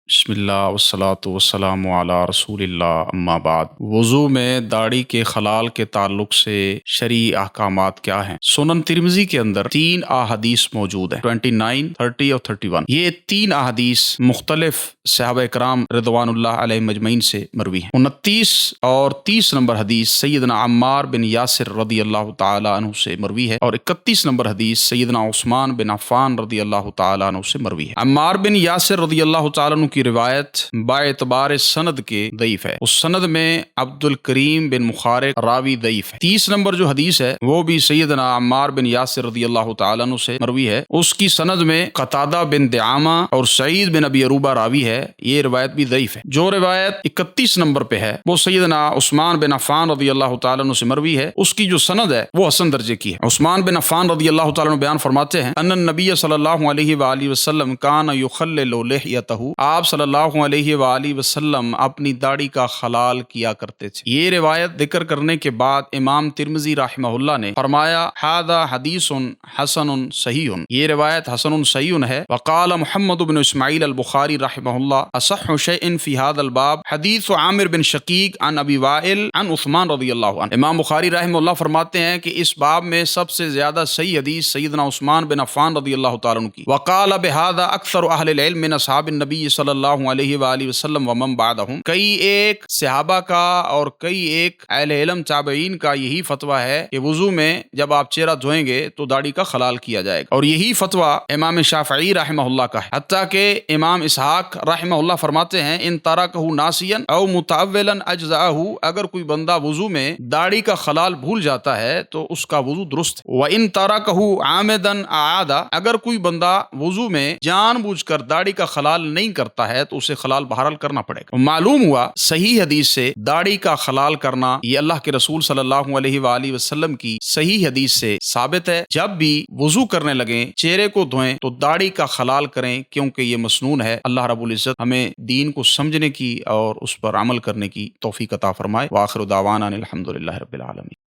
بسم اللہ والصلاۃ والسلام علی رسول اللہ اما بعد۔ وضو میں داڑھی کے خلال کے تعلق سے شرعی احکامات کیا ہیں؟ سنن ترمذی کے اندر 3 احادیث موجود ہیں، 29، 30 اور 31۔ یہ 3 احادیث مختلف صحابہ کرام رضوان اللہ علیہ مجمعین سے مروی ہیں۔ 29 اور 30 نمبر حدیث سیدنا عمار بن یاسر رضی اللہ تعالی عنہ سے مروی ہے، اور 31 نمبر حدیث سیدنا عثمان بن عفان رضی اللہ تعالی عنہ سے مروی ہے۔ عمار بن یاسر رضی اللہ تعالی عنہ کی روایت با اعتبار سند کے ضعیف ہے، اس سند میں عبد الکریم بن مخارق راوی ضعیف ہے۔ 30 نمبر جو حدیث ہے وہ بھی سیدنا عمار بن یاسر رضی اللہ تعالی عنہ سے مروی ہے، اس کی سند میں قتادہ بن دعامہ اور سعید بن ابی عروبہ راوی ہے، یہ روایت بھی ضعیف ہے۔ جو روایت 31 نمبر پہ ہے وہ سیدنا عثمان بن عفان رضی اللہ تعالی عنہ سے مروی ہے، اس کی جو سند ہے وہ حسن درجے کی ہے۔ عثمان بن عفان رضی اللہ تعالی عنہ بیان فرماتے ہیں ان النبی صلی اللہ علیہ وآلہ وسلم کان یخلل لحیتہ، آپ صلی اللہ علیہ وآلہ وسلم اپنی داڑھی کا خلال کیا کرتے تھے۔ یہ روایت ذکر کرنے کے بعد امام ترمذی رحمہ اللہ نے فرمایا ھذا حدیث حسن صحیح، یہ روایت حسن صحیح ہے۔ وقال محمد بن اسماعیل البخاری رحمہ اللہ اصح شیء فی ھذا الباب حدیث عامر بن شقیق عن ابی وائل عن عثمان رضی اللہ عنہ۔ امام بخاری رحمہ اللہ فرماتے ہیں کہ اس باب میں سب سے زیادہ صحیح حدیث سیدنا عثمان بن عفان رضی اللہ تعالی عنہ کی۔ وقال بہذا اکثر اہل العلم من اصحاب النبی صلی اللہ علیہ وآلہ وسلم ومن بعدہم، کئی ایک صحابہ کا اور کئی ایک اہل علم تابعین کا یہی فتویٰ ہے کہ وضو میں جب آپ چہرہ دھوئیں گے تو داڑھی کا خلال کیا جائے گا، اور یہی فتویٰ امام شافعی رحمہ اللہ کا ہے، حتیٰ کہ امام اسحاق رحمہ اللہ فرماتے ہیں ان ترکہ ناسیا او متعولا اجزاہ، اگر کوئی بندہ وضو میں داڑھی کا خلال بھول جاتا ہے تو اس کا وضو درست ہے، وان ترکہ عامدا اعادہ، اگر کوئی بندہ وضو میں جان بوجھ کر داڑھی کا خلال نہیں کرتا ہے تو اسے خلال بہرحال کرنا پڑے گا۔ معلوم ہوا صحیح حدیث سے داڑھی کا خلال کرنا یہ اللہ کے رسول صلی اللہ علیہ وآلہ وسلم کی صحیح حدیث سے ثابت ہے۔ جب بھی وضو کرنے لگیں چہرے کو دھوئیں تو داڑھی کا خلال کریں، کیونکہ یہ مسنون ہے۔ اللہ رب العزت ہمیں دین کو سمجھنے کی اور اس پر عمل کرنے کی توفیق عطا فرمائے۔ وآخر دعوانا الحمدللہ رب العالمین۔